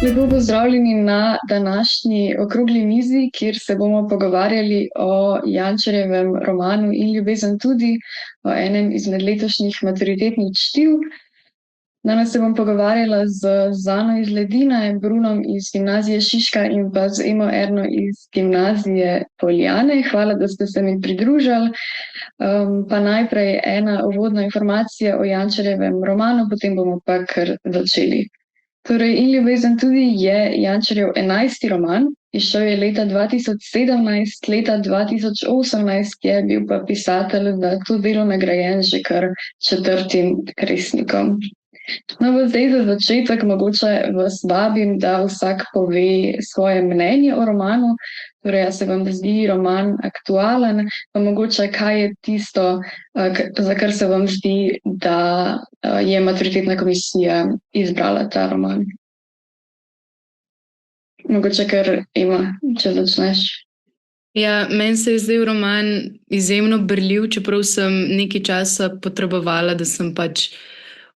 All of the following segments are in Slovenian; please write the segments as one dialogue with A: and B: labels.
A: Lepo pozdravljeni na današnji okrogli mizi, kjer se bomo pogovarjali o Jančarjevem romanu In ljubezen tudi, o enem izmed letošnjih maturitetnih čtiv. Danes se bom pogovarjala z Zano iz Ledine, Brunom iz gimnazije Šiška in pa z Emo Erno iz gimnazije Poljane. Hvala, da ste se mi pridružili. Pa najprej ena uvodna informacija o Jančarjevem romanu, potem bomo pa kar začeli. Torej, In ljubezen tudi je Jančarjev 11. roman, izšel je leta 2017, leta 2018 je bil pa pisatelj za to delo nagrajen že kar 4. kresnikom. No, zdaj za začetek mogoče vas vabim, da vsak pove svoje mnenje o romanu. Torej, a se vam zdi roman aktualen, pa mogoče kaj je tisto, za kar se vam zdi, da je maturitetna komisija izbrala ta roman. Mogoče kar Ema, če začneš.
B: Ja, meni se je zdaj roman izjemno berljiv, čeprav sem nekaj časa potrebovala, da sem pač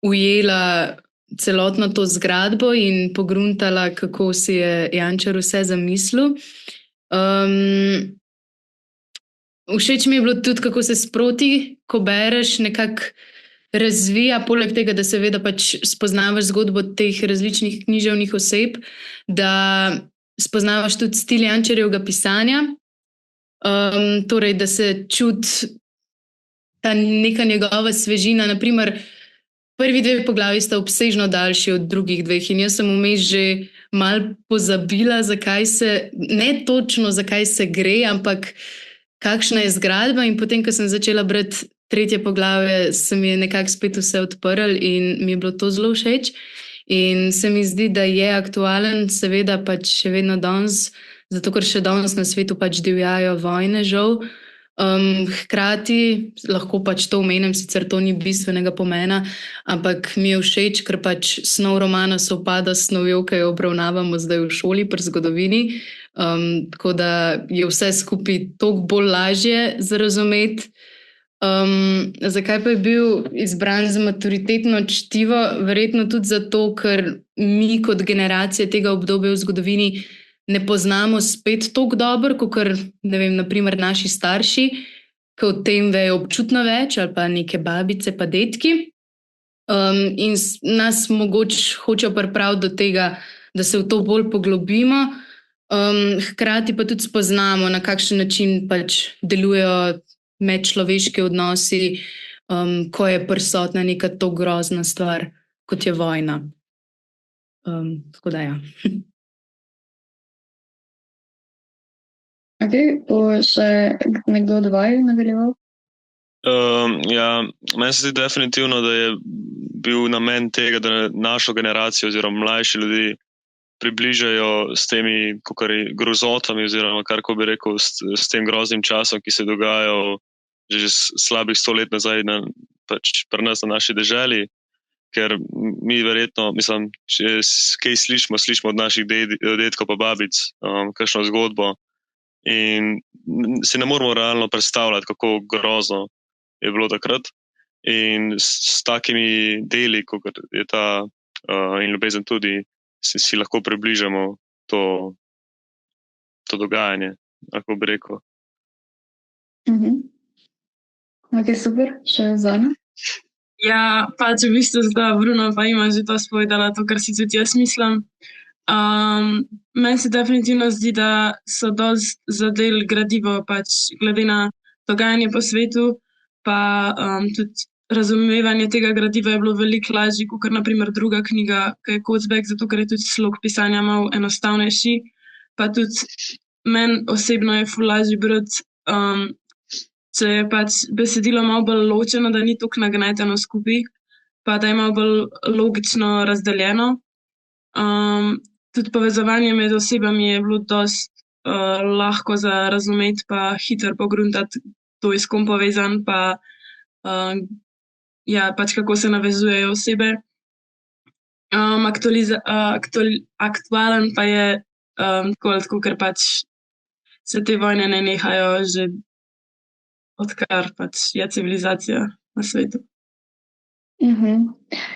B: ujela celotno to zgradbo in pogruntala, kako si je Jančar vse zamislil. Všeč mi je bilo tudi, kako se sproti, ko bereš, nekako razvija, poleg tega, da seveda pač spoznavaš zgodbo teh različnih književnih oseb, da spoznavaš tudi stil Jančarjevega pisanja, torej, da se čuti ta neka njegova svežina. Naprimer, prvi 2 poglavji sta obsežno daljši od drugih 2 in jaz sem vmes že malo pozabila, ne točno zakaj se gre, ampak kakšna je zgradba, in potem, ko sem začela brati 3. poglavje, se mi je nekako spet vse odprlo in mi je bilo to zelo všeč. In se mi zdi, da je aktualen, seveda pač še vedno danes, zato ker še danes na svetu pač divjajo vojne, žal. Hkrati lahko pač to omenim, sicer to ni bistvenega pomena, ampak mi je všeč, ker pač snov romana sovpada s snovjo, ki jo obravnavamo zdaj v šoli pri zgodovini, tako da je vse skupaj toliko bolj lažje za razumeti. Zakaj pa je bil izbran za maturitetno čtivo? Verjetno tudi zato, ker mi kot generacije tega obdobja v zgodovini ne poznamo spet toliko dobro, kot ne vem, naprimer naši starši, ki o tem vejo občutno več, ali pa neke babice pa dedki. In nas mogoče hočejo pripraviti do tega, da se v to bolj poglobimo, hkrati pa tudi spoznamo, na kakšen način pač delujejo medčloveški odnosi, ko je prisotna neka to grozna stvar, kot je vojna. Tako da ja.
A: Bo še nekdo od vaju nadaljeval?
C: Ja, meni se zdi definitivno, da je bil namen tega, da našo generacijo oziroma mlajši ljudi približajo s temi grozotami oziroma karko bi rekel, s tem groznim časom, ki se je dogajal že slabih 100 let nazaj pač pri nas na naši deželi, ker mi verjetno, mislim, če kaj slišimo od naših dedkov pa babic, kakšno zgodbo, in si ne moramo realno predstavljati, kako grozno je bilo takrat. In s takimi deli, kot je ta In ljubezen tudi, si lahko približamo to dogajanje, lahko bi rekel.
A: Ok, super. Še Zana?
D: Ja, pač v bistvu zdaj Bruno pa ima že to spovedala, to, kar si tudi jaz mislim. Meni se definitivno zdi, da so dosti zadel gradivo, pač glede na dogajanje po svetu, pa tudi razumevanje tega gradiva je bilo veliko lažje, kot naprimer druga knjiga, ki je Kocbek, zato ker je tudi slog pisanja malo enostavnejši. Pa tudi meni osebno je ful lažje brati, če je pač besedilo malo bolj ločeno, da ni toliko nagneteno skupaj, pa da je malo bolj logično razdeljeno. Tudi povezovanje med osebami je bilo dosti lahko za razumeti, pa hitro pogruntati, kdo je s kom povezan, pa ja, pač kako se navezujejo osebe. Aktualen pa je tako, ker pač se te vojne ne nehajo že odkar pač je civilizacija na svetu.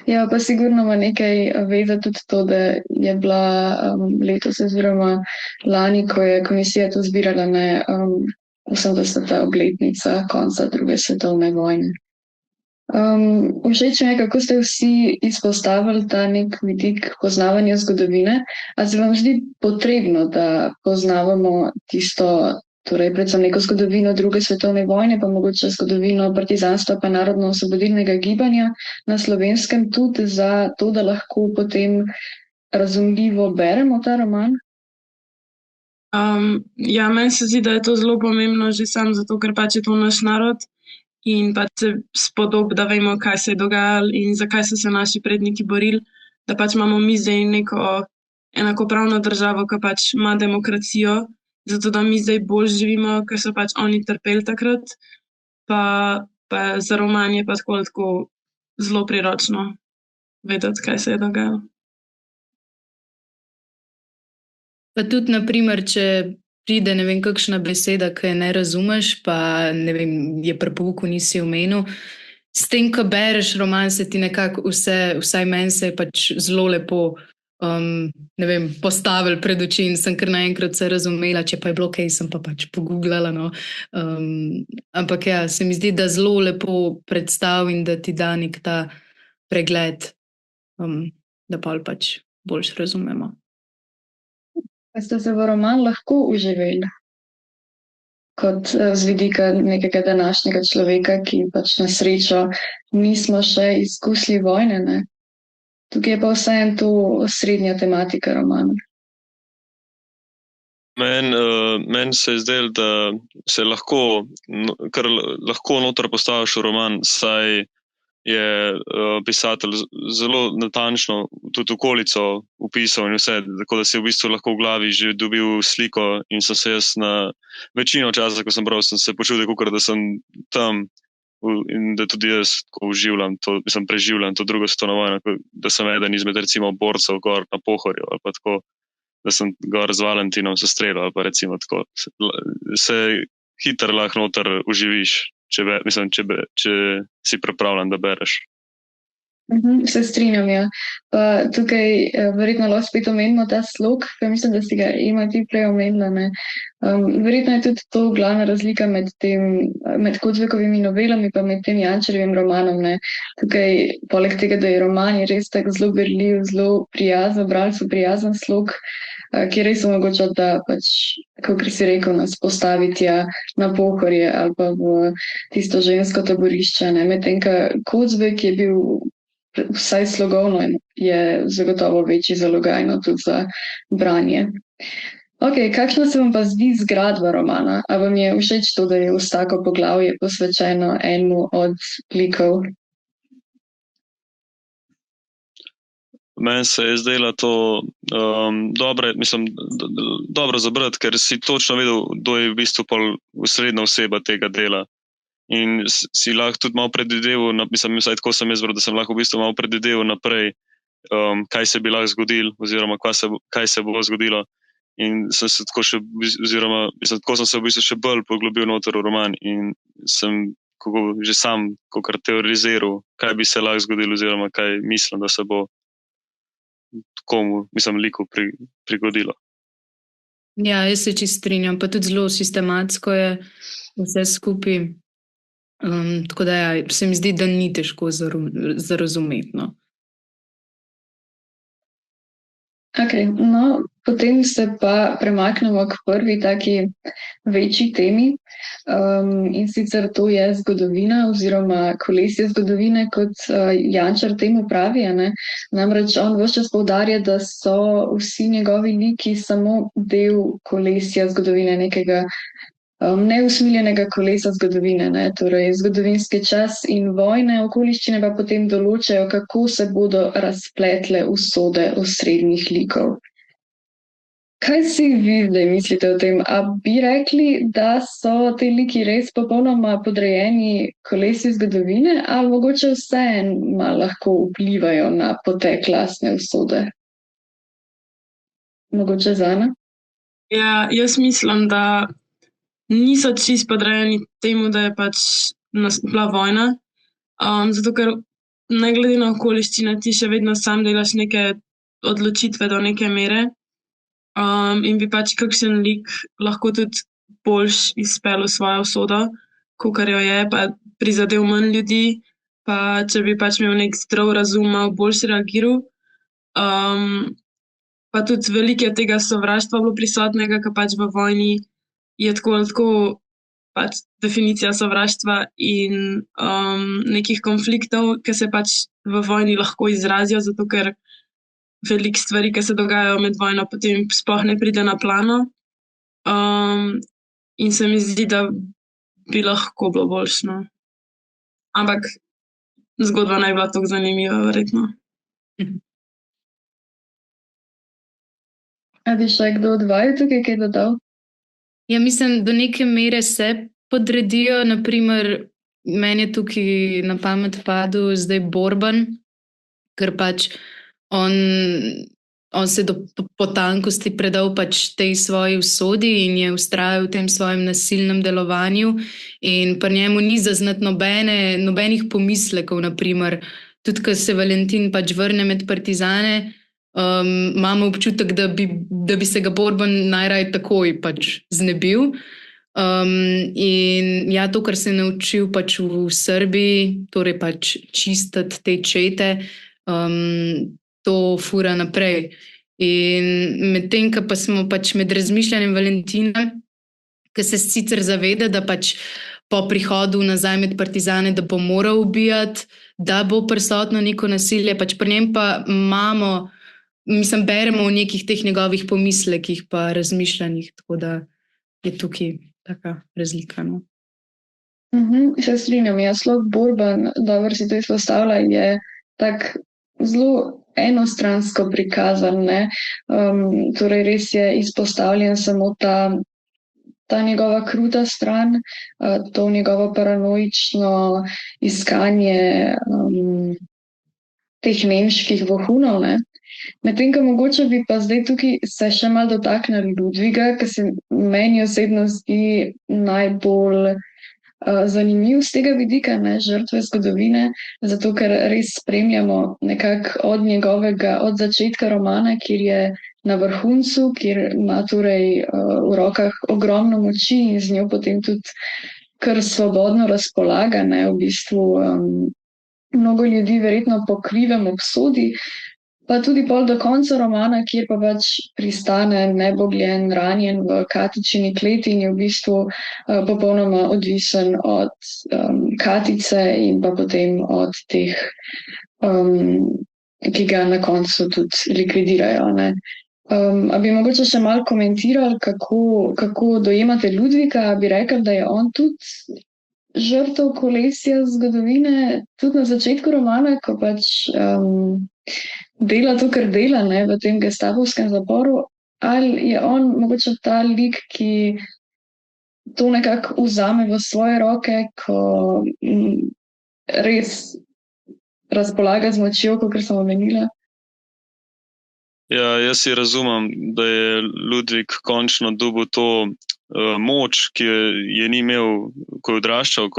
A: Ja, pa sigurno ima nekaj veze tudi to, da je bila letos oziroma lani, ko je komisija to zbirala, 80. obletnica konca druge svetovne vojne. Všeč mi je, kako ste vsi izpostavili ta nek vidik poznavanja zgodovine. A se vam zdi potrebno, da poznavamo tisto, torej predvsem neko zgodovino druge svetovne vojne, pa mogoče zgodovino partizanstva pa narodno-osvobodilnega gibanja na Slovenskem tudi za to, da lahko potem razumljivo beremo ta roman?
D: Ja, meni se zdi, da je to zelo pomembno že sam zato, ker pač je to naš narod in pač se spodob, da vemo, kaj se je dogajalo in zakaj so se naši predniki borili, da pač imamo mi zdaj neko enakopravno državo, ki pač ima demokracijo, zato da mi zdaj bolj živimo, ker so pač oni trpeli takrat. Pa za roman je pa tako zelo priročno vedeti, kaj se je dogajalo.
B: Pa tudi, naprimer, če pride ne vem kakšna beseda, ki je ne razumeš, pa ne vem, je pri pouku nisi omenil, s tem, ko bereš roman, se ti nekako vsaj meni se je pač zelo lepo ne vem, postavili pred oči in sem kar naenkrat se razumela, če pa je bilo kaj, sem pa pač pogooglala, no. Ampak ja, se mi zdi, da zelo lepo predstavi in da ti da nek ta pregled, da pol pač boljš razumemo.
A: Pa ste se v roman lahko uživali kot z vidika nekega današnjega človeka, ki pač na srečo nismo še izkusili vojne, ne? Tukaj je pa vseeno to osrednja tematika romana.
C: Meni se je zdelo, da se kar lahko noter postaviš v roman, saj je pisatelj zelo natančno tudi okolico opisal in vse, tako da si v bistvu lahko v glavi že dobil sliko in sem se jaz na večino časa, ko sem bral, sem se počutil, kakor da sem tam in da tudi jaz preživljam to drugo svetovno vojno, da sem eden izmed recimo borcev gor na Pohorju ali pa tako, da sem gor z Valentinom se streljal ali pa recimo tako. Se hitro lahko noter uživiš, če si pripravljen, da bereš.
A: Se strinjam, ja. Pa tukaj verjetno lahko spet omenimo ta slog, ki mislim, da si ga Ema ti prej omenila, ne. Verjetno je tudi to glavna razlika med Kozbekovimi novelami pa med tem Jančarjevim romanom, ne. Tukaj, poleg tega, da je roman je res tak zelo berljiv, zelo prijazen, bralcu prijazen slog, ki res omogoča, da pač, kakor si rekel, nas postavi tja na Pohorje ali pa v tisto žensko taborišče, ne. Medtem ko Kozbek je bil vsaj slogovno je zagotovo večji zalogaj tudi za branje. Ok, kakšna se vam pa zdi zgradba romana? A vam je všeč to, da je vsako poglavje posvečeno enemu od likov?
C: Meni se je zdela to dobro za brati, ker si točno vedel, kdo je v bistvu osrednja oseba tega dela. In si lahko tudi malo predvideval, vsaj tako sem jaz vrl, da sem lahko v bistvu malo predvideval naprej, kaj se bi lahko zgodilo oziroma kaj se bo zgodilo. In sem se tako še, tako sem se v bistvu še bolj poglobil noter v roman in sem že sam kakor teoriziral, kaj bi se lahko zgodilo oziroma kaj mislim, da se bo komu, liku prigodilo.
B: Ja, jaz se čisto strinjam, pa tudi zelo sistematsko je vse skupaj. Tako da ja, se mi zdi, da ni težko za razumeti, no.
A: Ok, no, potem se pa premaknemo k prvi taki večji temi, in sicer to je zgodovina oziroma kolesje zgodovine, kot Jančar temu pravi, a ne. Namreč on ves čas poudarja, da so vsi njegovi liki samo del kolesja zgodovine, nekega neusmiljenega kolesa zgodovine, ne. Torej, zgodovinski čas in vojne okoliščine pa potem določajo, kako se bodo razpletle usode osrednjih likov. Kaj si vi zdaj mislite o tem? A bi rekli, da so te liki res popolnoma podrejeni kolesju zgodovine, ali mogoče vseeno lahko vplivajo na potek lastne usode? Mogoče Zana?
D: Ja, jaz mislim, da niso čisto podrejeni temu, da je pač bila vojna, zato ker ne glede na okoliščine, ti še vedno sam delaš neke odločitve do neke mere. In bi pač kakšen lik lahko tudi boljš izpeljal svojo usodo, kakor jo je, pa prizadel manj ljudi, pa če bi pač imel nek zdrav razum, malo boljš reagiral. Pa tudi veliko je tega sovraštva bilo prisotnega, ker pač v vojni je tako ali tako pač definicija sovraštva in nekih konfliktov, ki se pač v vojni lahko izrazijo, zato ker veliko stvari, ki se dogajajo med vojno, potem sploh ne pride na plano. In se mi zdi, da bi lahko bilo boljše, no. Ampak zgodba ne bi bila tako zanimiva, verjetno.
A: A bi še kdo od vaju tukaj kaj dodal?
B: Ja, mislim, do neke mere se podredijo. Naprimer, meni je tukaj na pamet padel zdaj Borban, ker pač on se do potankosti predal pač tej svoji usodi in je vztrajal v tem svojem nasilnem delovanju. In pri njemu ni zaznati nobenih pomislekov, naprimer, tudi ko se Valentin pač vrne med partizane, imamo občutek, da bi se ga Borban najraje takoj pač znebil. In ja, to, kar se je naučil pač v Srbiji, torej pač čistiti te čete, to fura naprej. In medtem, ko pa smo pač med razmišljanjem Valentina, ki se sicer zaveda, da pač po prihodu nazaj med partizane, da bo moral ubijati, da bo prisotno neko nasilje, pač pri njem pa beremo o nekih teh njegovih pomislekih pa razmišljanjih, tako da je tukaj taka razlika, no.
A: Se strinjam, sploh Borban, dobro si to izpostavlja, je tak zelo enostransko prikazan, ne. Torej res je izpostavljen samo ta njegova kruta stran, to njegovo paranoično iskanje teh nemških vohunov, ne. Medtem, ko mogoče bi pa zdaj tukaj se še malo dotaknili Ludviga, ki se meni osebno zdi najbolj zanimiv z tega vidika, ne, žrtve zgodovine, zato ker res spremljamo nekako od začetka romana, kjer je na vrhuncu, kjer ima torej v rokah ogromno moči in z njo potem tudi kar svobodno razpolaga, ne, v bistvu mnogo ljudi verjetno po krivem obsodi, pa tudi pol do konca romana, kjer pa pač pristane nebogljen, ranjen v Katičini kleti in je v bistvu popolnoma odvisen od Katice in pa potem od teh, ki ga na koncu tudi likvidirajo, ne. A bi mogoče še malo komentirali, kako dojemate Ludvika? Bi rekli, da je on tudi žrtev kolesja zgodovine, tudi na začetku romana, ko pač dela to, kar dela, ne, v tem gestapovskem zaporu, ali je on mogoče ta lik, ki to nekako vzame v svoje roke, ko res razpolaga z močjo, kakor sem omenila?
C: Ja, jaz si razumem, da je Ludvik končno dobil to moč, ki je ni imel, ko je odraščal,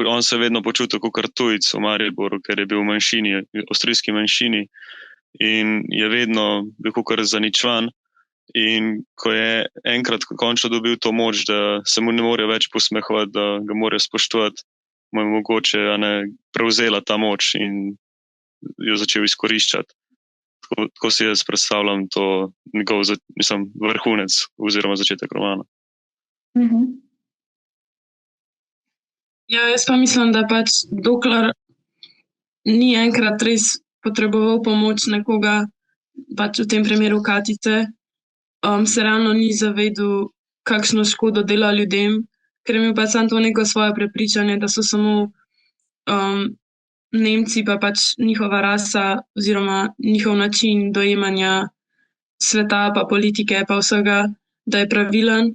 C: on se je vedno počutil kot tujec v Mariboru, ker je bil v manjšini, avstrijski manjšini in je vedno bil kot zaničvan. In ko je enkrat končno dobil to moč, da se mu ne morejo več posmehovati, da ga morajo spoštovati, mu je mogoče prevzela ta moč in jo začel izkoriščati. Tako si jaz predstavljam to njegov vrhunec oziroma začetek romana.
D: Ja, jaz pa mislim, da pač dokler ni enkrat res potreboval pomoč nekoga, pač v tem primeru Katice, se realno ni zavedal, kakšno škodo dela ljudem, ker je imel pač samo to neko svoje prepričanje, da so samo Nemci pa pač njihova rasa oziroma njihov način dojemanja sveta pa politike pa vsega, da je pravilen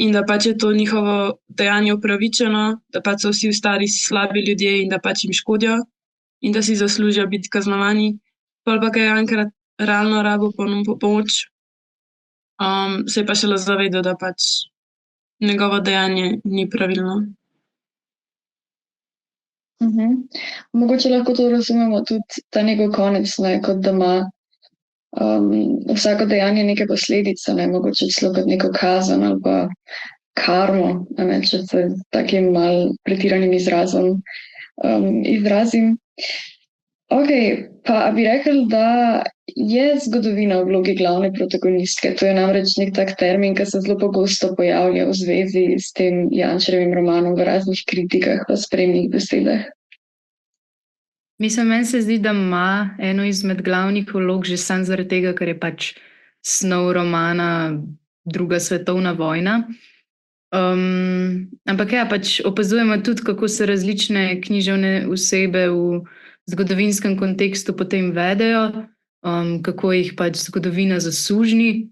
D: in da pač je to njihovo dejanje upravičeno, da pač so vsi ostali slabi ljudje in da pač jim škodijo in da si zaslužijo biti kaznovani. Pol pa, ko je enkrat realno rabil pomoč, se je pa šele zavedal, da pač njegovo dejanje ni pravilno.
A: Mogoče lahko to razumemo tudi ta njegov konec, ne, kot da ima vsako dejanje neke posledice, ne, mogoče celo kot neko kazen ali pa karmo, ne, če se takim mal pretiranim izrazom izrazim. Ok, pa a bi rekel, da je zgodovina v vlogi glavne protagonistke? To je namreč nek tak termin, ki se zelo pogosto pojavlja v zvezi s tem Jančarjevim romanom v raznih kritikah pa spremnih besedah.
B: Mislim, meni se zdi, da ima eno izmed glavnih vlog že sam zaradi tega, ker je pač snov romana Druga svetovna vojna. Ampak ja, pač opazujemo tudi, kako se različne književne osebe v zgodovinskem kontekstu potem vedejo, kako jih pač zgodovina zasužni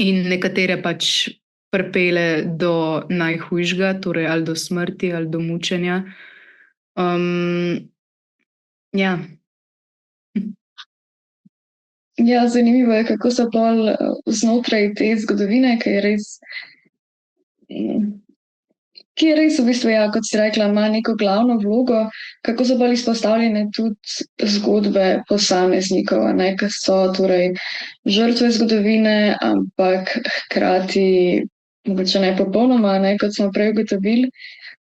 B: in nekatere pač pripelje do najhujšega, torej ali do smrti ali do mučenja. Ja.
A: Ja, zanimivo je, kako so pol znotraj te zgodovine, ki je res v bistvu, ja, kot si rekla, ima neko glavno vlogo, kako so bolj izpostavljene tudi zgodbe posameznikov, ne, ki so torej žrtve zgodovine, ampak hkrati mogoče ne popolnoma, ne, kot smo prej ugotovili.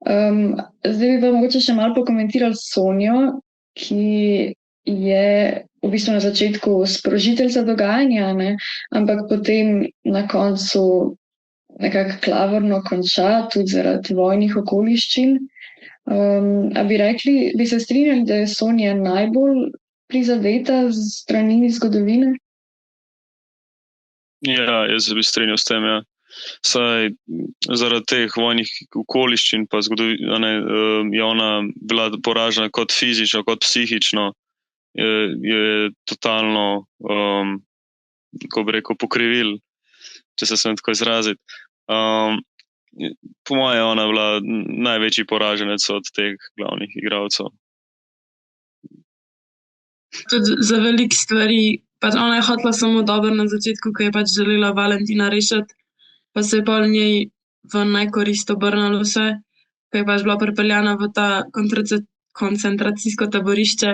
A: Zdaj bi pa mogoče še malo pokomentirali Sonjo, ki je v bistvu na začetku sprožiteljica dogajanja, ne, ampak potem na koncu nekako klavrno konča, tudi zaradi vojnih okoliščin. A bi rekli, bi se strinjali, da je Sonja najbolj prizadeta z strani zgodovine?
C: Ja, jaz bi strinjal s tem, ja. Saj zaradi teh vojnih okoliščin pa je ona bila poražena kot fizično, kot psihično, je totalno, ko bi rekel, pokrivil, če se smem tako izraziti. Po moje je ona bila največji poraženec od teh glavnih igralcev.
D: Tudi za velike stvari, pač ona je hotela samo dobro na začetku, ko je pač želela Valentina rešiti, pa se je pol njej v najkorist obrnilo vse, ko je pač bila pripeljana v ta koncentracijsko taborišče,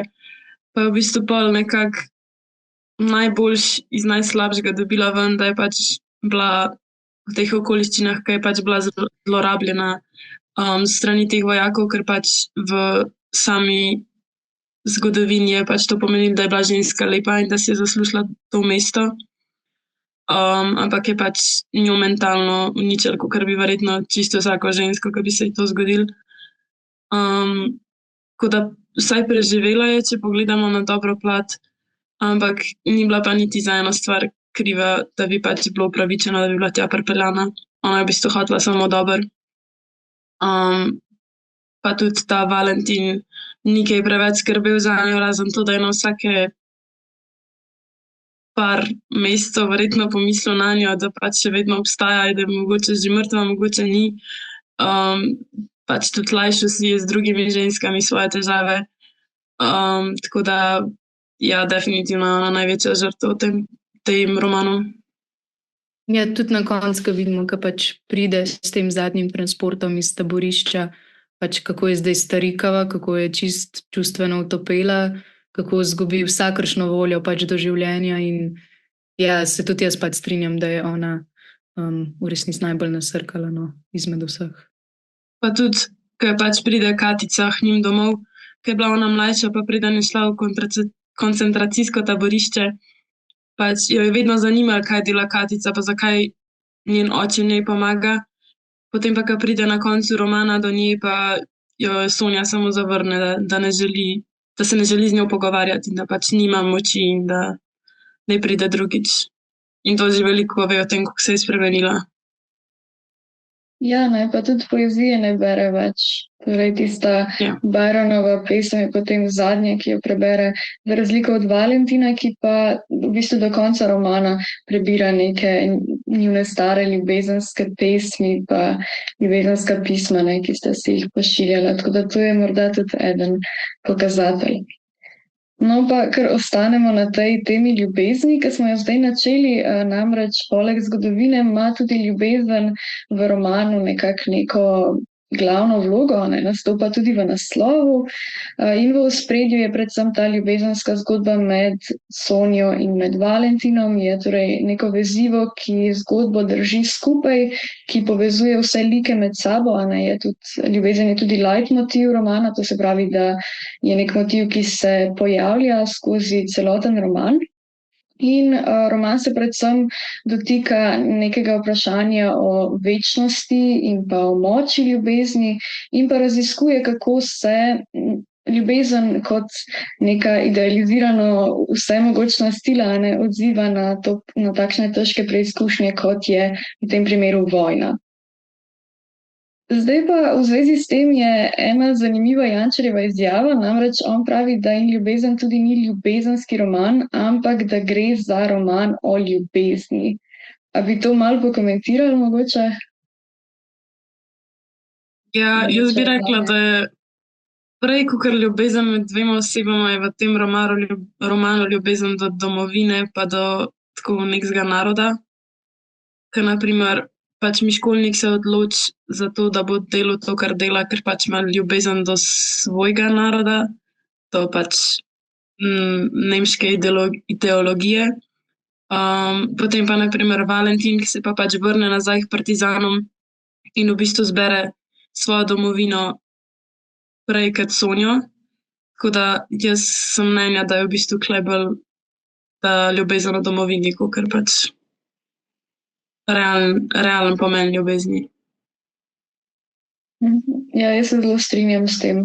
D: pa je v bistvu pol nekako najboljš iz najslabšega dobila ven, da je pač bila v teh okoliščinah, ko je pač bila zlorabljena strani teh vojakov, ker pač v sami zgodovini je pač to pomenilo, da je bila ženska lepa in da si je zaslužila to mesto. Ampak je pač njo mentalno uničilo, kakor bi verjetno čisto vsako žensko, ki bi se ji to zgodilo. Tako da vsaj preživela je, če pogledamo na dobro plat, ampak ni bila pa niti za eno stvar kriva, da bi pač bilo upravičeno, da bi bila tja pripeljana. Ona je v bistvu hotela samo dobro. Pa tudi ta Valentin ni kaj preveč skrbel zanjo, razen to, da je na vsake par mesecev verjetno pomislil nanjo, da pač še vedno obstaja in da je mogoče že mrtva, mogoče ni. Pač tudi lajšal si je z drugimi ženskami svoje težave. Tako da, ja, definitivno ona največja žrtev v tem romanu.
B: Ja, tudi na koncu, ko vidimo, ko pač pride s tem zadnjim transportom iz taborišča, pač kako je zdaj starikava, kako je čist čustveno utopela, kako izgubi vsakršno voljo pač do življenja in ja, se tudi jaz pač strinjam, da je ona v resnici najbolj nasrkala, no, izmed vseh.
D: Pa tudi, ko pač pride Katica k njim domov, ko je bila ona mlajša, pa preden je šla v koncentracijsko taborišče, pač jo je vedno zanimalo, kaj dela Katica, pa zakaj njen oče njej pomaga. Potem pa, ko pride na koncu romana do nje, pa jo Sonja samo zavrne, da se ne želi z njo pogovarjati in da pač nima moči in da ne pride drugič. In to že veliko pove o tem, kako se je spremenila.
A: Ja, ne, pa tudi poezije ne bere več. Torej, tista Byronova pesem je potem zadnja, ki jo prebere, za razliko od Valentina, ki pa v bistvu do konca romana prebira neke njune stare ljubezenske pesmi pa ljubezenska pisma, ne, ki sta si jih pošiljala. Tako da to je morda tudi eden pokazatelj. No, pa ker ostanemo na tej temi ljubezni, ki smo jo zdaj načeli, namreč poleg zgodovine ima tudi ljubezen v romanu nekako neko glavno vlogo, nastopa tudi v naslovu. In v ospredju je predvsem ta ljubezenska zgodba med Sonjo in med Valentinom. Je torej neko vezivo, ki zgodbo drži skupaj, ki povezuje vse like med sabo. Ljubezen je tudi leitmotiv romana, to se pravi, da je nek motiv, ki se pojavlja skozi celoten roman. In roman se predvsem dotika nekega vprašanja o večnosti in pa o moči ljubezni in pa raziskuje, kako se ljubezen kot neka idealizirano vsemogočna sila odziva na takšne težke preizkušnje, kot je v tem primeru vojna. Zdaj pa v zvezi s tem je ena zanimiva Jančarjeva izjava, namreč on pravi, da In ljubezen tudi ni ljubezenski roman, ampak da gre za roman o ljubezni. A bi to malo pokomentirali mogoče?
D: Ja, jaz bi rekla, da je prej kakor ljubezen med dvema osebama je v tem romanu ljubezen do domovine pa do tako nekega naroda. Ker naprimer Miškolnik se odloči za to, da bo delal to, kar dela, ker ima ljubezen do svojega naroda, do nemške ideologije. Potem pa naprimer Valentin, ki se pa vrne nazaj k partizanom in v bistvu zbere svojo domovino prej kot Sonjo. Tako da jaz sem mnenja, da je v bistvu tukaj bolj ta ljubezen o domovini, kakor realen pomen ljubezni.
A: Ja, jaz se zelo strinjam s tem.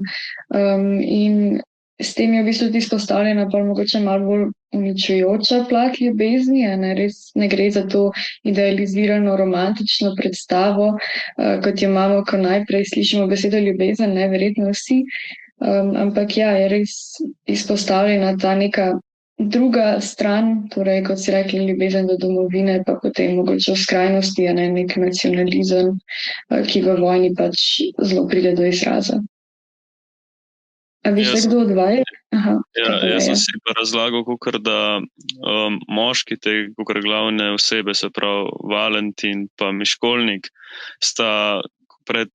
A: In s tem je v bistvu tudi izpostavljena pa mogoče malo bolj uničujoča plat ljubezni. Res ne gre za to idealizirano romantično predstavo, kot jo imamo, ko najprej slišimo besedo ljubezen, verjetno vsi. Ampak ja, je res izpostavljena ta neka druga stran, torej kot si rekli, ljubezen do domovine, pa potem mogoče v skrajnosti, nek nacionalizem, ki v vojni zelo pride do izraza. A bi se kdo odvajal?
C: Jaz sem si pa razlagal, kakor da moški te kakor glavne osebe, se pravi Valentin pa Miškolnik, sta pred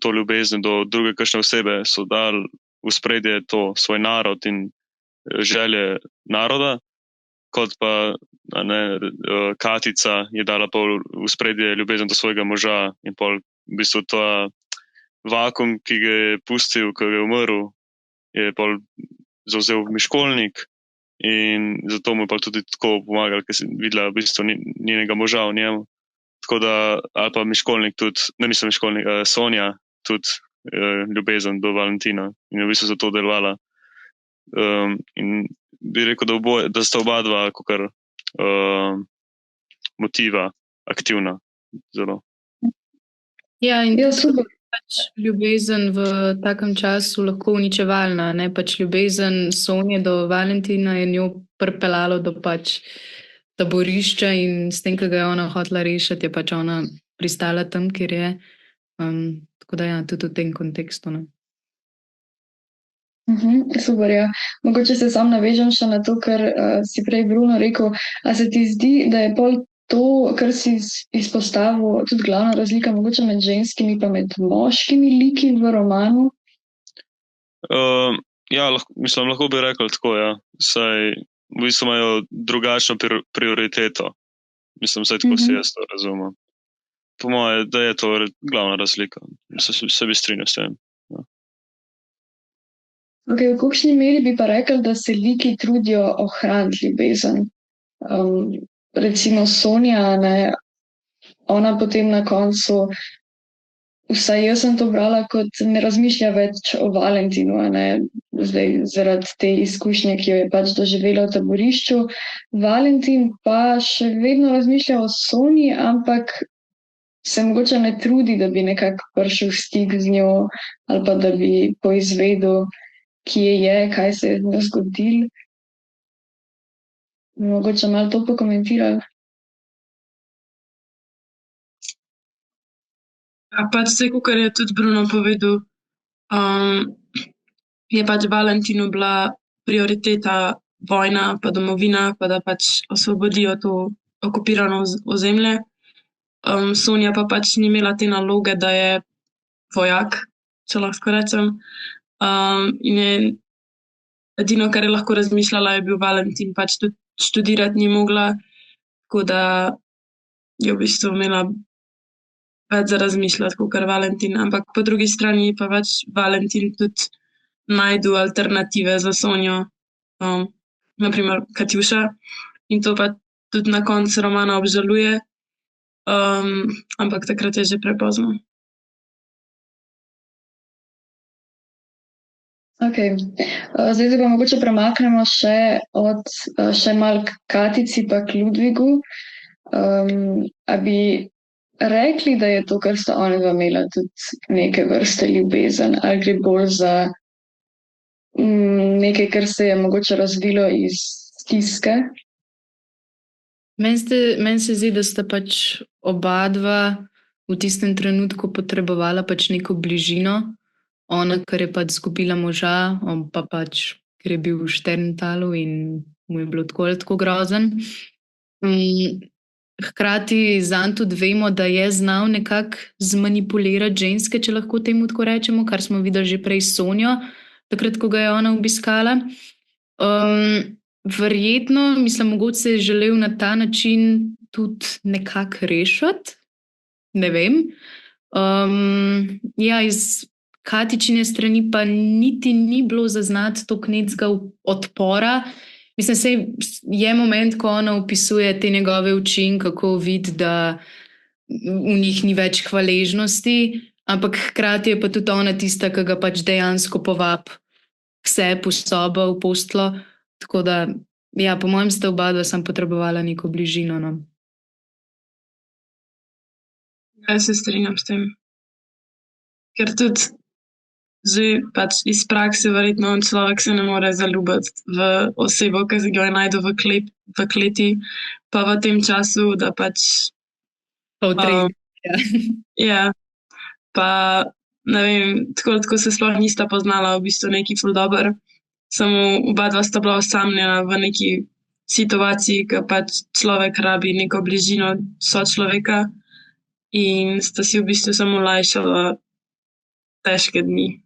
C: to ljubezen do druge kakšne osebe so dali v spredje to svoj narod in želje naroda, kot pa Katica je dala pol v spredje ljubezen do svojega moža in pol v bistvu ta vakuum, ki ga je pustil, ko je umrl, je pol zavzel Miškolnik in zato mu je pa tudi tako pomagal, ker si videla v bistvu njenega moža v njemu. Tako da, ali pa Miškolnik tudi, nisem Miškolnik, Sonja tudi ljubezen do Valentina in je v bistvu zato delovala. In bi rekel, da sta oba dva kakor motiva aktivna zelo.
B: Ja, in super. Ljubezen v takem času lahko uničevalna, ljubezen Sonje do Valentina je njo pripeljalo do taborišča in s tem, ki ga je ona hotela rešiti, je ona pristala tam, kjer je. Tako da ja, tudi v tem kontekstu.
A: Super, ja. Mogoče se sam navežem še na to, kar si prej Bruno rekel. A se ti zdi, da je pol to, kar si izpostavil, tudi glavna razlika mogoče med ženskimi pa med moškimi liki v romanu?
C: Ja, lahko bi rekel tako, ja. Saj v bistvu imajo drugačno prioriteto. Saj tako si jaz to razumem. Po moje, da je to glavna razlika. Se bi strinjal s tem.
A: V kakšni meri bi pa rekel, da se liki trudijo ohraniti ljubezen? Recimo Sonja, ona potem na koncu, vsaj jaz sem to brala, kot ne razmišlja več o Valentinu, zdaj zaradi te izkušnje, ki jo je doživela v taborišču. Valentin pa še vedno razmišlja o Sonji, ampak se mogoče ne trudi, da bi nekako prišel v stik z njo ali pa da bi poizvedel, kje je, kaj se je z njo zgodilo. Mogoče malo to pokomentirali?
D: Vse, kakor je tudi Bruno povedal, je Valentinu bila prioriteta vojna pa domovina, pa da osvobodijo to okupirano ozemlje. Sonja pa ni imela te naloge, da je vojak, če lahko rečem. In je edino, kar je lahko razmišljala, je bil Valentin, pač tudi študirati ni mogla, tako da je v bistvu imela več za razmišljati, kot Valentin. Ampak po drugi strani pa pač Valentin tudi najdu alternative za Sonjo, naprimer Katjuša, in to pa tudi na koncu romana obžaluje, ampak takrat je že prepozno.
A: Okay. Zdaj se pa mogoče premaknemo še malo k Katici pa k Ludvigu. A bi rekli, da je to, kar sta ona dva imela, tudi neke vrste ljubezen, ali gre bolj za nekaj, kar se je mogoče razvilo iz stiske?
B: Meni se zdi, da sta pač oba dva v tistem trenutku potrebovala pač neko bližino. Ona, ker je pač izgubila moža, on pa pač, ker je bil v Šterntalu in mu je bilo tako ali tako grozen. Hkrati zanj tudi vemo, da je znal nekako zmanipulirati ženske, če lahko temu tako rečemo, kar smo videli že prej s Sonjo, takrat, ko ga je ona obiskala. Verjetno, mislim, mogoče se je želel na ta način tudi nekako rešiti. Ne vem. Ja, iz Katičine strani pa niti ni bilo zaznati toliko nekega odpora. Mislim, se je moment, ko ona opisuje te njegove oči in kako vidi, da v njih ni več hvaležnosti, ampak hkrati je pa tudi ona tista, ki ga pač dejansko povabi k sebi v sobo, v posteljo. Tako da, ja, po mojem sta oba dva sem potrebovala neko bližino. No.
D: Ja, se strinjam s tem. Ker tudi že pač iz prakse verjetno človek se ne more zaljubiti v osebo, ki se ga je najdel v kleti, pa v tem času, da pač
B: Pa v treh.
D: ja, pa ne vem, tako se sploh nista poznala, v bistvu neki ful dober, samo oba dva sta bila osamljena v neki situaciji, ki pač človek rabi neko bližino sočloveka in sta si v bistvu samo lajšala težke dni.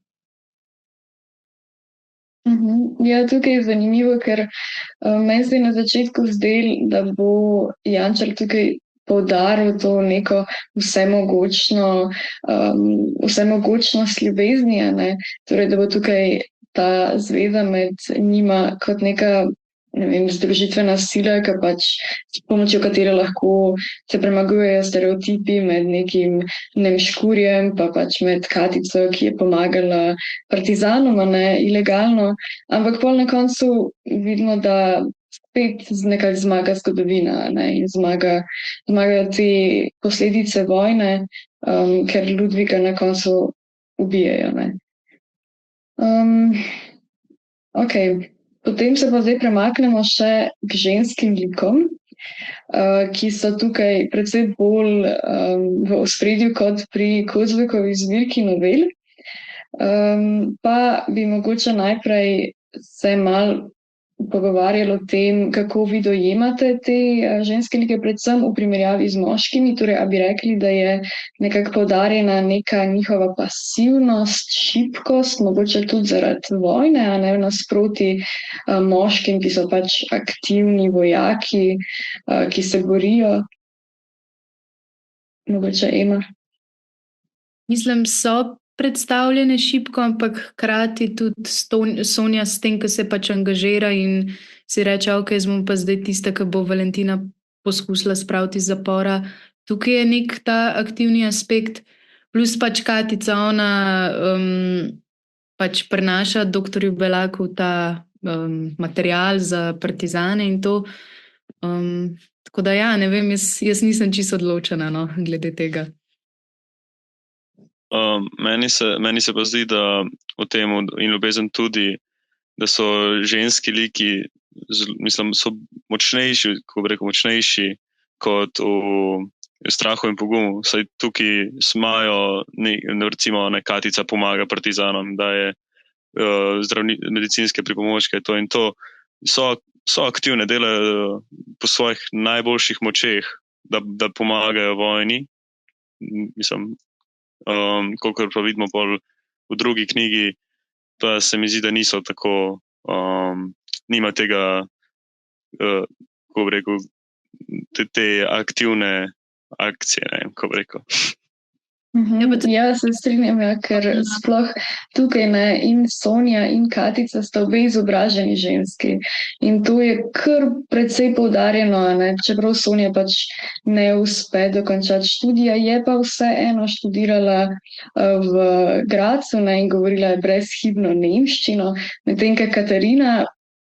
A: Ja, tukaj je zanimivo, ker meni se je na začetku zdelo, da bo Jančar tukaj poudaril to neko vsemogočnost ljubezni, ne? Torej, da bo tukaj ta zveza med njima kot neka, ne vem, združitvena sila, ki pač s pomočjo katere lahko se premagujejo stereotipi med nekim Nemškurjem, pa pač med Katico, ki je pomagala partizanoma, ne, ilegalno. Ampak pol na koncu vidimo, da spet nekako zmaga zgodovina, ne, in zmagajo te posledice vojne, ker Ludviga na koncu ubijajo, ne. Okay. Potem se pa zdaj premaknemo še k ženskim likom, ki so tukaj precej bolj v ospredju kot pri Kozlovi zbirki novel. Pa bi mogoče najprej se malo pogovarjali o tem, kako vi dojemate te ženske like, predvsem v primerjavi z moškimi. Torej, a bi rekli, da je nekako poudarjena neka njihova pasivnost, šibkost, mogoče tudi zaradi vojne, a ne nasproti moškim, ki so pač aktivni vojaki, ki se borijo. Mogoče Ema.
B: Mislim, so predstavljene šibko, ampak hkrati tudi Sonja s tem, ki se pač angažira in si reče, ok, zdaj bom pa zdaj tista, ki bo Valentina poskusila spraviti iz zapora. Tukaj je nek ta aktivni aspekt, plus pač Katica, ona pač prenaša doktorju Belaku ta material za partizane in to. Tako da ja, ne vem, jaz nisem čisto odločena, no, glede tega.
C: Meni se pa zdi, da v tem in ljubezen tudi, da so ženski liki, mislim, so močnejši, kako bi rekel, močnejši kot v Strahu in pogumu. Saj tukaj smajo, recimo, Katica pomaga partizanom, da je medicinske pripomočke, to in to. So aktivne, delajo po svojih najboljših močeh, da pomagajo vojni. Mislim, kolikor pa vidimo pol v drugi knjigi, pa se mi zdi, da niso tako, nima tega, kako bi rekel, te aktivne akcije, ne vem, kako bi rekel.
A: Ja, se strinjam, ja, ker sploh tukaj in Sonja in Katica sta obe izobraženi ženski in to je kar precej poudarjeno, ne? Čeprav Sonja pač ne uspe dokončati študija, je pa vseeno študirala v Gradcu, ne, in govorila je brezhibno nemščino, medtem ko Katarina,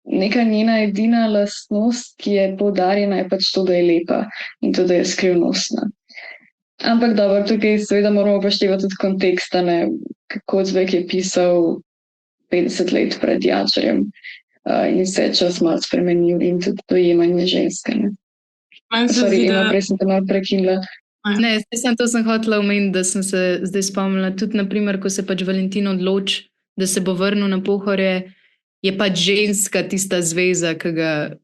A: neka njena edina lastnost, ki je poudarjena, je pač to, da je lepa in to, da je skrivnostna. Ampak dobro, tukaj seveda moramo upoštevati tudi kontekst, Kocbek je pisal 50 let pred Jančarjem in se je čas malo spremenil in tudi dojemanje ženske. Prej sem te malo prekinila.
B: Ne, to sem hotela omeniti, da sem se zdaj spomnila. Tudi, naprimer, ko se pač Valentin odloči, da se bo vrnil na Pohorje, je pač ženska tista zveza, ki ga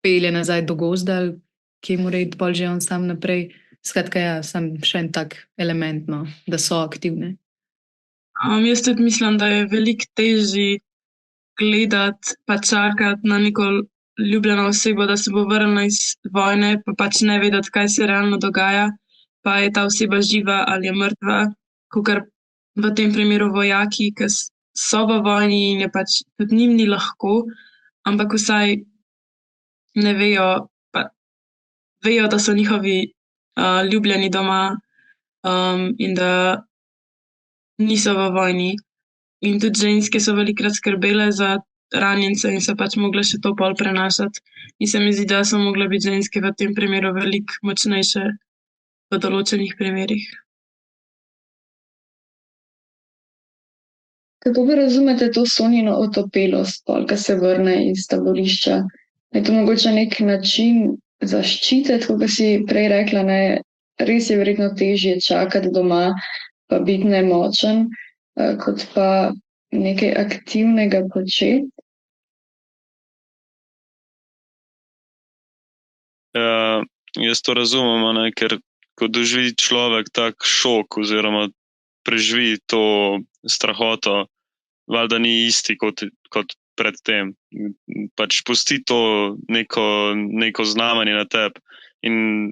B: pelje nazaj do gozda, ki mora iti pol že on sam naprej. Skratka, ja, sem še en tak element, no, da so aktivne.
D: Jaz tudi mislim, da je veliko težje gledati pa čakati na neko ljubljeno osebo, da se bo vrnila iz vojne, pa pač ne vedeti, kaj se realno dogaja, pa je ta oseba živa ali je mrtva, kakor v tem primeru vojaki, ki so v vojni in je pač tudi njim ni lahko, ampak vsaj ne vejo, da so njihovi ljubljeni doma in da niso v vojni. In tudi ženske so velikokrat skrbele za ranjence in so pač mogle še to pol prenašati. In se mi zdi, da so mogle biti ženske v tem primeru veliko močnejše v določenih primerih.
A: Kako vi razumete to Sonjino otopelost, ko se vrne iz taborišča? Je to mogoče nek način zaščititi, kot si prej rekla, ne, res je verjetno težje čakati doma, pa biti nemočen, kot pa nekaj aktivnega početi?
C: Jaz to razumem, ne, ker ko doživi človek tak šok oziroma preživi to strahoto, valjda ni isti kot pred tem. Pač pusti to neko znamenje na tebi in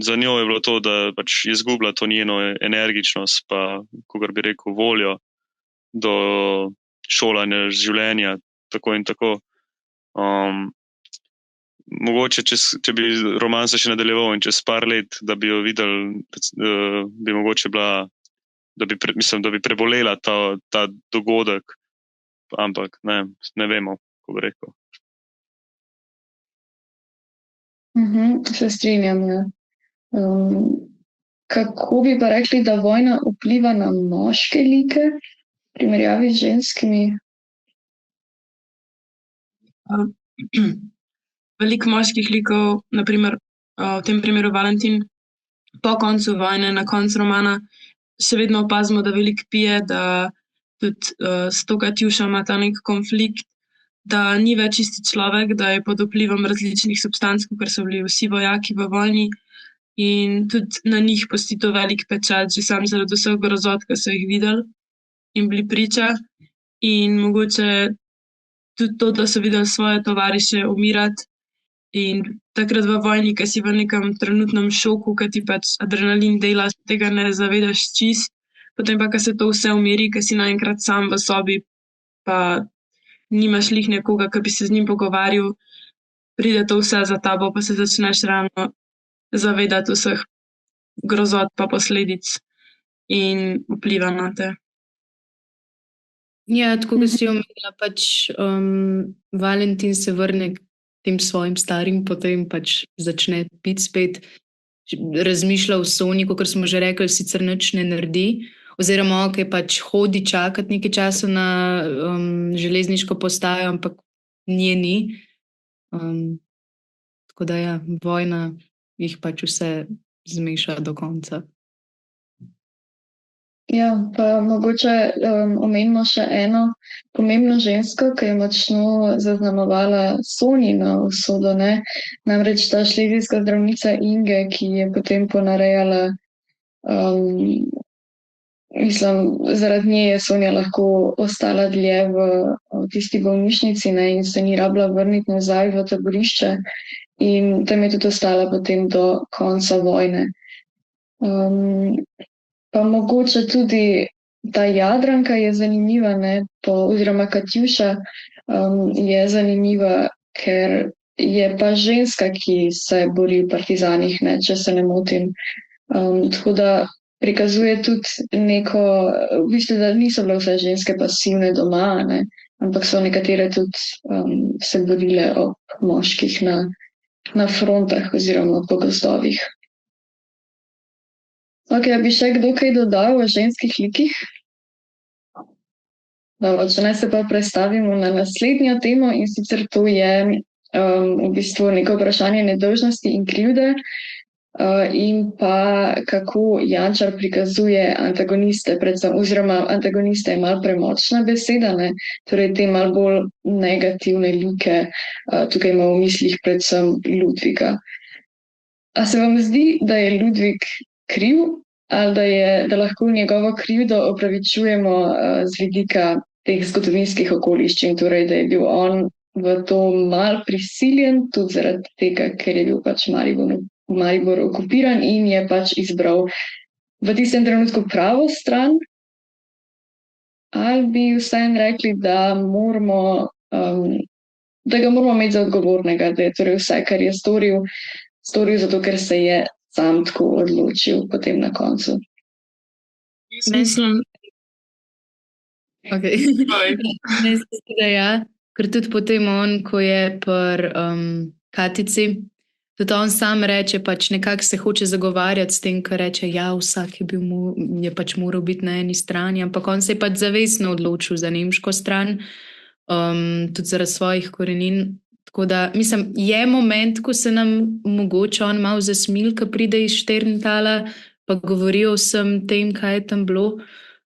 C: za njo je bilo to, da pač izgubila to njeno energičnost pa, kakor bi rekel, voljo do šolanja, življenja, tako in tako. Mogoče, če bi roman se še nadaljeval in čez par let, da bi jo videli, bi mogoče bila, da bi prebolela ta dogodek, ampak ne vemo, kako bi rekel.
A: Se strinjam, ja. Kako bi pa rekli, da vojna vpliva na moške like v primerjavi z ženskimi?
D: Veliko moških likov, naprimer v tem primeru Valentin, po koncu vojne, na koncu romana, še vedno opazimo, da veliko pije, da tudi s to Katjušo ima ta nek konflikt, da ni več isti človek, da je pod vplivom različnih substanc, ker so bili vsi vojaki v vojni in tudi na njih pusti to velik pečat, že sam zaradi vseh grozot, ki so jih videli in bili priča. In mogoče tudi to, da so videli svoje tovariše umirati in takrat v vojni, ki si v nekem trenutnem šoku, ki ti pač adrenalin dela, tega ne zavedaš čist. Potem pa, ko se to vse umiri, ko si naenkrat sam v sobi, pa nimaš lih nekoga, ki bi se z njim pogovarjal, pride to vse za tabo, pa se začneš realno zavedati vseh grozot pa posledic in vpliva na te.
B: Ja, tako kot si omenila, pač Valentin se vrne k tem svojim starim, potem pač začne piti spet, razmišlja o Sonji, kakor smo že rekli, sicer nič ne naredi, oziroma pač hodi čakati nekaj časa na železniško postajo, ampak nje ni. Tako da ja, vojna jih pač vse zmeša do konca.
A: Ja, pa mogoče omenimo še eno pomembno žensko, ki je močno zaznamovala Sonjino usodo, ne? Namreč ta šlezijska zdravnica Inge, ki je potem ponarejala mislim, zaradi nje je Sonja lahko ostala dlje v tisti bolnišnici, ne, in se ni rabila vrniti nazaj v taborišče. In tam je tudi ostala potem do konca vojne. Pa mogoče tudi ta Jadranka je zanimiva, ne, oziroma Katjuša je zanimiva, ker je pa ženska, ki se bori v partizanih, ne, če se ne motim. Tako da prikazuje tudi neko, v bistvu, da niso bile vse ženske pasivne doma, ne, ampak so nekatere tudi se borile ob moških na frontah oziroma po gozdovih. Ok, bi še kdo kaj dodal o ženskih likih? Dobro, če ne se pa predstavimo na naslednjo temo, in sicer to je v bistvu neko vprašanje nedolžnosti in krivde in pa kako Jančar prikazuje antagoniste, predvsem, oziroma antagoniste je malo premočna beseda, ne? Torej te malo bolj negativne like, tukaj ima v mislih predvsem Ludvika. A se vam zdi, da je Ludvik kriv ali da lahko njegovo krivdo opravičujemo z vidika teh zgodovinskih okoliščin, torej da je bil on v to malo prisiljen, tudi zaradi tega, ker je bil pač Maribor okupiran in je pač izbral v tistem trenutku pravo stran? Ali bi vseeno rekli, da ga moramo imeti za odgovornega, da je torej vse, kar je storil zato, ker se je sam tako odločil potem na koncu?
D: Mislim,
B: Okay. Mislim, da ja, ker tudi potem on, ko je pri Katici, tudi on sam reče, pač nekako se hoče zagovarjati s tem, ker reče, ja, vsak je pač moral biti na eni strani, ampak on se je pač zavestno odločil za nemško stran, tudi zaradi svojih korenin. Tako da, mislim, je moment, ko se nam mogoče on malo zasmil, ko pride iz Šternitala, pa govori o vsem tem, kaj je tam bilo.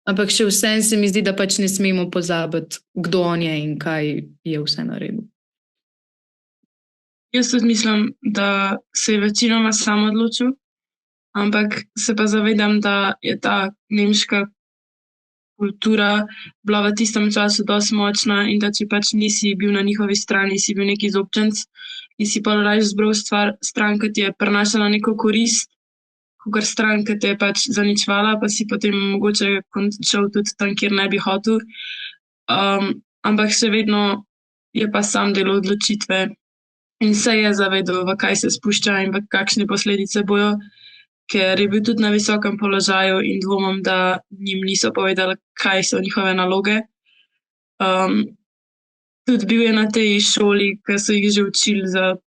B: Ampak še vsem se mi zdi, da pač ne smemo pozabiti, kdo on je in kaj je vse naredil.
D: Jaz tudi mislim, da se je večinoma sam odločil, ampak se pa zavedam, da je ta nemška kultura bila v tistem času dosti močna in da če pač nisi bil na njihovi strani, si bil neki izobčenc in si pa raje izbral stran, ki ti je prinašala neko korist, kakor stran, ki te je pač zaničevala, pa si potem mogoče končal tudi tam, kjer ne bi hotel. Ampak še vedno je pa sam del odločitve in se je zavedal, v kaj se spušča in v kakšne posledice bojo, ker je bil tudi na visokem položaju in dvomim, da njim niso povedali, kaj so njihove naloge. Tudi bil je na tej šoli, ki so jih že učili za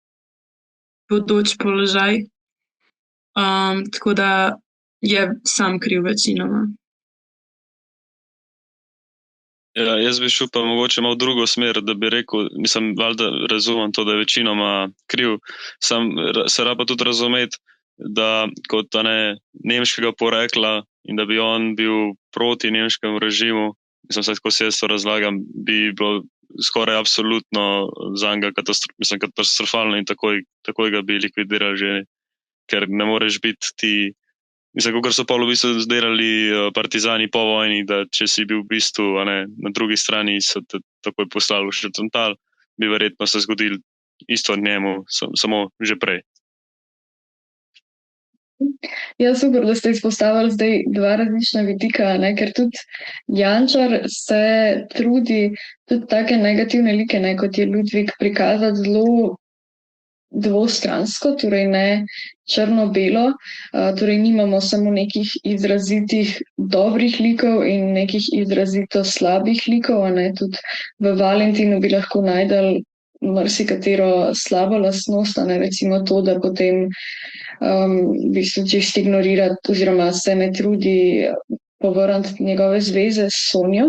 D: bodoč položaj. Tako da je sam kriv večinoma.
C: Ja, jaz bi šel pa mogoče malo v drugo smer, da bi rekel, mislim, valjda razumem to, da je večinoma kriv, se raba tudi razumeti, da kot nemškega porekla in da bi on bil proti nemškemu režimu, mislim, tako se jaz to razlagam, bi bilo skoraj absolutno zanj katastrofalno in takoj ga bi likvidirali že. Ker ne moreš biti ti, mislim, kakor so pa v bistvu zdelali partizani po vojni, da če si bil v bistvu na drugi strani, so te takoj poslali v Šterntal, bi verjetno se zgodil isto njemu, samo že prej.
A: Ja, super, da ste izpostavili zdaj dva različna vidika, ne? Ker tudi Jančar se trudi tudi take negativne like, ne, kot je Ludvik, prikazati zelo dvostransko, torej ne črno-belo, torej nimamo samo nekih izrazitih dobrih likov in nekih izrazito slabih likov, ne, tudi v Valentinu bi lahko najdel marsikatero slabo lastnost, ne, recimo to, da potem v bistvu čisto ignorira oziroma se ne trudi povrniti njegove zveze s Sonjo.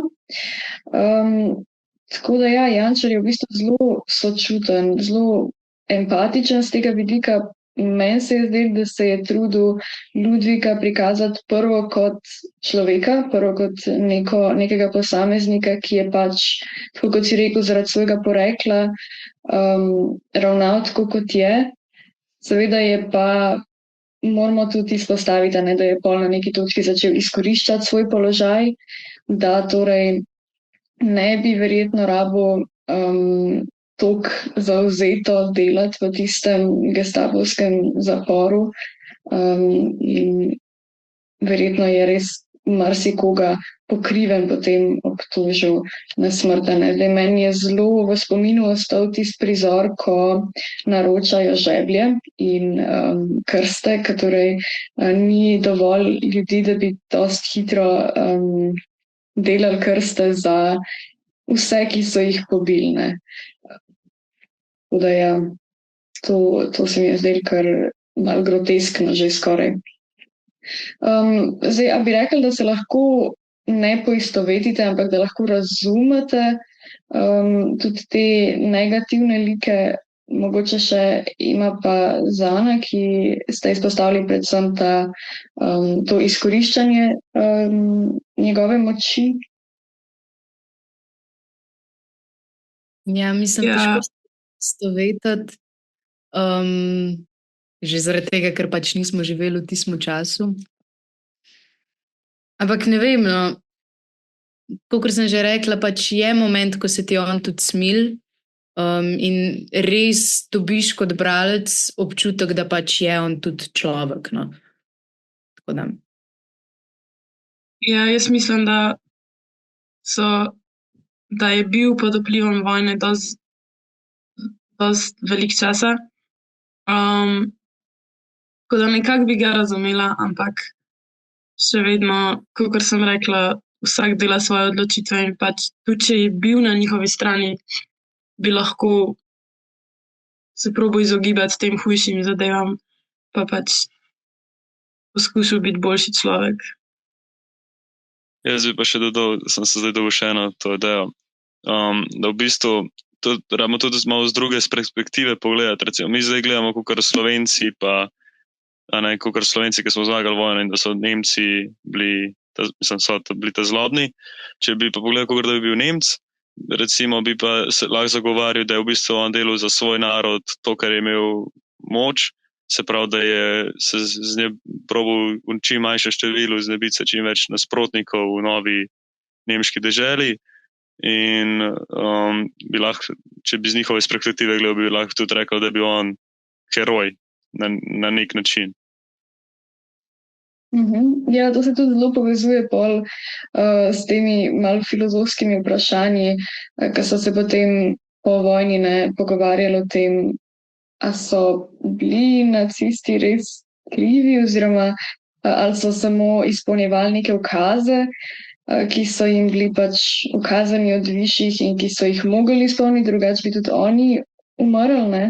A: Tako da ja, Jančar je v bistvu zelo sočuten, zelo empatičen z tega vidika. Meni se je zdelo, da se je trudil Ludvika prikazati prvo kot človeka, prvo kot nekega posameznika, ki je pač, tako kot si rekel, zaradi svojega porekla ravnal tako, kot je. Seveda je pa moramo tudi izpostaviti, ne, da je pol na neki točki začel izkoriščati svoj položaj, da torej ne bi verjetno rabo toliko zavzeto delati v tistem gestapovskem zaporu. In verjetno je res marsikoga pokriven potem obtožil na smrt. Meni je zelo v spominu ostal tisti prizor, ko naročajo žeblje in krste, ker torej ni dovolj ljudi, da bi dosti hitro delali krste za vse, ki so jih pobili. Ne. Tako da ja, to se mi je zdelo kar malo groteskno že skoraj. Zdaj, a bi rekli, da se lahko ne poistovetite, ampak da lahko razumete tudi te negativne like, mogoče še ima pa Zana, ki ste izpostavili predvsem to izkoriščanje njegove moči.
B: Ja, mislim, težko poistovetiti. Že zaradi tega, ker pač nismo živeli v tistem času. Ampak ne vem, no, kakor sem že rekla, pač je moment, ko se ti on tudi smil in res dobiš kot bralec občutek, da pač je on tudi človek. No. Tako da.
D: Ja, jaz mislim, da je bil pod vplivom vojne dosti veliko časa. Tako da nekako bi ga razumela, ampak še vedno, kakor sem rekla, vsak dela svoje odločitve in pač tudi, če je bil na njihovi strani, bi lahko se probal izogibati tem hujšim zadevam, pa pač poskušal biti boljši človek.
C: Jaz bi pa še dodal, sem se zdaj dobil še eno to idejo, da v bistvu rabimo tudi malo z druge perspektive pogledati. Recimo, mi zdaj gledamo kakor Slovenci, pa kakor Slovenci, ki smo zmagali vojno in da so Nemci bili ta zlobni. Če bi pa pogledal, kakor da bi bil Nemc, recimo bi pa se lahko zagovarjal, da je v bistvu on delal za svoj narod to, kar je imel moč, se pravi, da je se probal v čim manjšem številu znebiti se čim več nasprotnikov v novi nemški deželi. In bi lahko, če bi z njihove perspektive gledal, bi lahko tudi rekel, da je bil on heroj na nek način.
A: Ja, to se tudi zelo povezuje pol s temi malo filozofskimi vprašanji, ki so se potem po vojni pogovarjali o tem, a so bili nacisti res krivi oziroma ali so samo izpolnjevali neke ukaze, ki so jim bili pač ukazani od višjih in ki so jih mogli izpolniti, drugače bi tudi oni umrli, ne?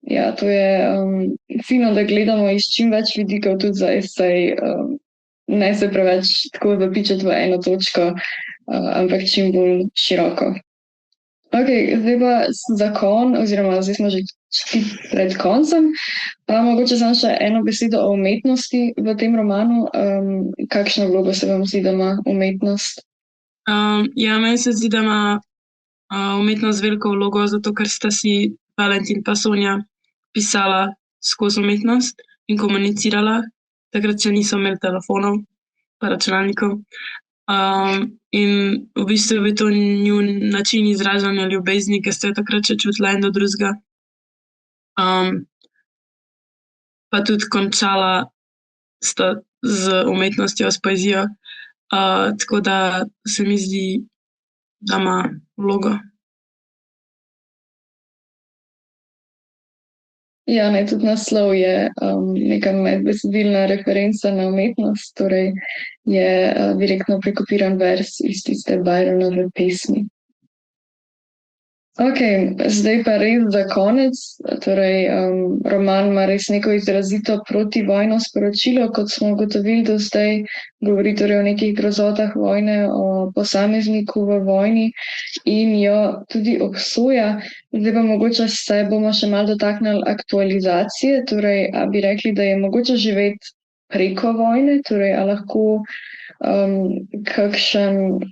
A: Ja, to je fino, da gledamo iz čim več vidikov tudi za esej, ne se preveč tako zapičati v eno točko, ampak čim bolj široko. Ok, zdaj pa za oziroma zdaj smo že pred koncem, mogoče samo še eno besedo o umetnosti v tem romanu. Kakšno vlogo se vam zdi, da ima umetnost?
D: Ja, meni se zdi, da ima umetnost veliko vlogo, zato ker sta si Valentin pa Sonja pisala skozi umetnost in komunicirala. Takrat še niso imeli telefonov pa računalnikov. In v bistvu je to njun način izražanja ljubezni, ki ste jo takrat še čutila en do drugega. Pa tudi končala sta z umetnostjo, s poezijo. Tako da se mi zdi, da ima vlogo.
A: Ja, ne, tudi naslov je neka medbesedilna referenca na umetnost, torej je direktno prekopiran vers iz tiste Byronove pesmi. Ok, zdaj pa res za konec. Torej, roman ima res neko izrazito protivojno sporočilo, kot smo ugotovili do zdaj. Govori torej o nekih grozotah vojne, o posamezniku v vojni in jo tudi obsoja. Zdaj pa mogoče se bomo še malo dotaknili aktualizacije. Torej, a bi rekli, da je mogoče živeti preko vojne? Torej, a lahko kakšen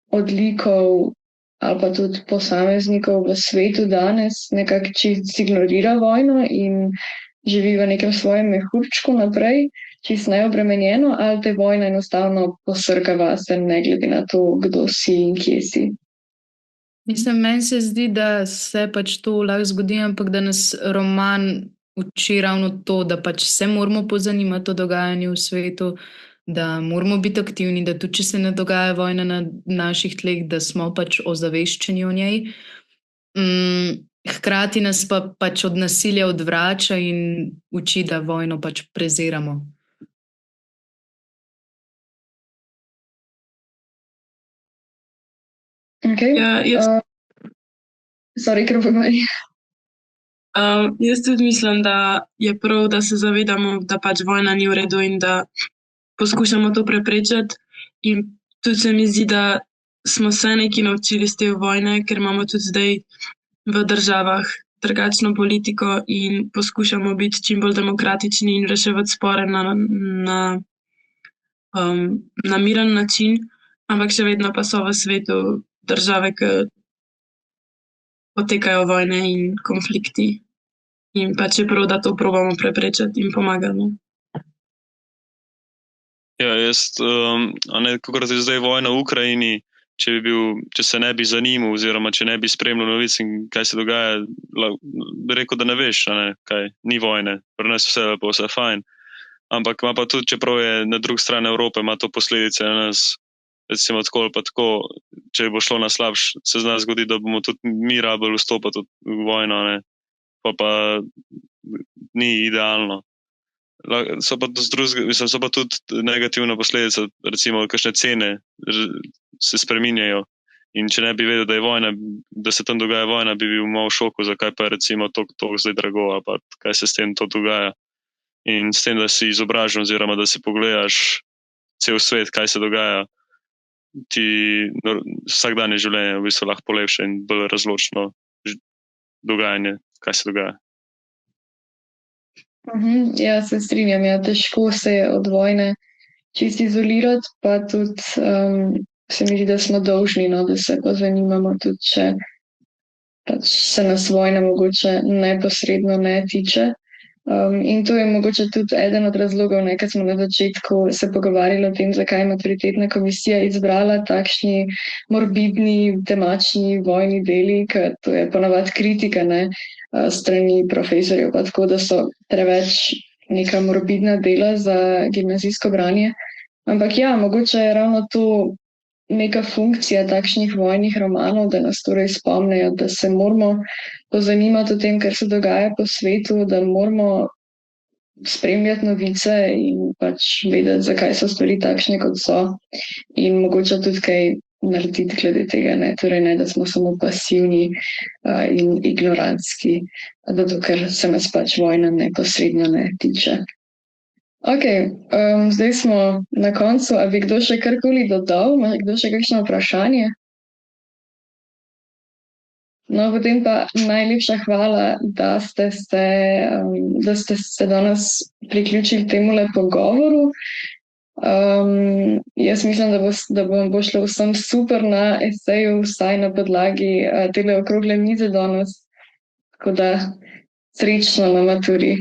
A: odlikov ali pa tudi posameznikov v svetu danes nekako čisto ignorira vojno in živi v nekem svojem mehurčku naprej, čist neobremenjeno, ali te vojna enostavno posrka vase, ne glede na to, kdo si in kje si.
B: Mislim, meni se zdi, da se pač to lahko zgodi, ampak da nas roman uči ravno to, da pač se moramo pozanimati o dogajanju v svetu, da moramo biti aktivni, da tudi če se ne dogaja vojna na naših tleh, da smo pač ozaveščeni o njej. Hkrati nas pa pač od nasilja odvrača in uči, da vojno pač preziramo.
A: Okay.
D: Ja,
A: sorry, kar povej.
D: Jaz tudi mislim, da je prav, da se zavedamo, da pač vojna ni v redu in da poskušamo to preprečiti. In tudi se mi zdi, da smo se nekaj naučili iz te vojne, ker imamo tudi zdaj v državah drugačno politiko in poskušamo biti čim bolj demokratični in reševati spore na miren način, ampak še vedno pa so v svetu države, ki potekajo vojne in konflikti. In pač je prav, da to probamo preprečiti in pomagamo.
C: Ja, kakor je zdaj vojna v Ukrajini, če se ne bi zanimal oziroma če ne bi spremljal novic in kaj se dogaja, bi rekel, da ne veš, kaj, ni vojne, pri nas vse lepo, vse fajn. Ampak ima pa tudi, čeprav je na drugi strani Evrope, ima to posledice na nas, recimo tako ali pa tako, če bo šlo na slabš, se zna zgoditi, da bomo tudi mi rabili vstopati v vojno, pa ni idealno. So pa tudi negativne posledice, recimo, kakšne cene se spreminjajo. In če ne bi vedel, da je vojna, da se tam dogaja vojna, bi bil malo v šoku, zakaj pa je recimo to zdaj drago, ali pa kaj se s tem to dogaja. In s tem, da si izobražen oziroma da si pogledaš cel svet, kaj se dogaja, ti vsakdanje življenje v bistvu lahko polepša in bolj razločno dogajanje, kaj se dogaja.
A: Ja, se strinjam, ja, težko se je od vojne čisto izolirati, pa tudi se mi zdi, da smo dolžni, da se pozanimamo, tudi če pač se nas vojna mogoče neposredno ne tiče. In to je mogoče tudi eden od razlogov, ker smo na začetku se pogovarjali o tem, zakaj je Maturitetna komisija izbrala takšni morbidni, temačni vojni deli, ker to je ponavadi kritika, strani profesorjev, pa tako, da so preveč neka morbidna dela za gimnazijsko branje. Ampak ja, mogoče je ravno to neka funkcija takšnih vojnih romanov, da nas torej spomnejo, da se moramo pozanimati o tem, kar se dogaja po svetu, da moramo spremljati novice in pač vedeti, zakaj so stvari takšne, kot so. In mogoče tudi kaj narediti glede tega, torej ne, da smo samo pasivni in ignorantski, zato ker se nas pač vojna neposredno ne tiče. Ok, zdaj smo na koncu. A bi kdo še karkoli dodal? Ima kdo še kakšno vprašanje? No, potem pa najlepša hvala, da ste se danes priključili temule pogovoru. Jaz mislim, da bo šlo vsem super na eseju, vsaj na podlagi tele okrogle mize danes. Tako da srečno na maturi.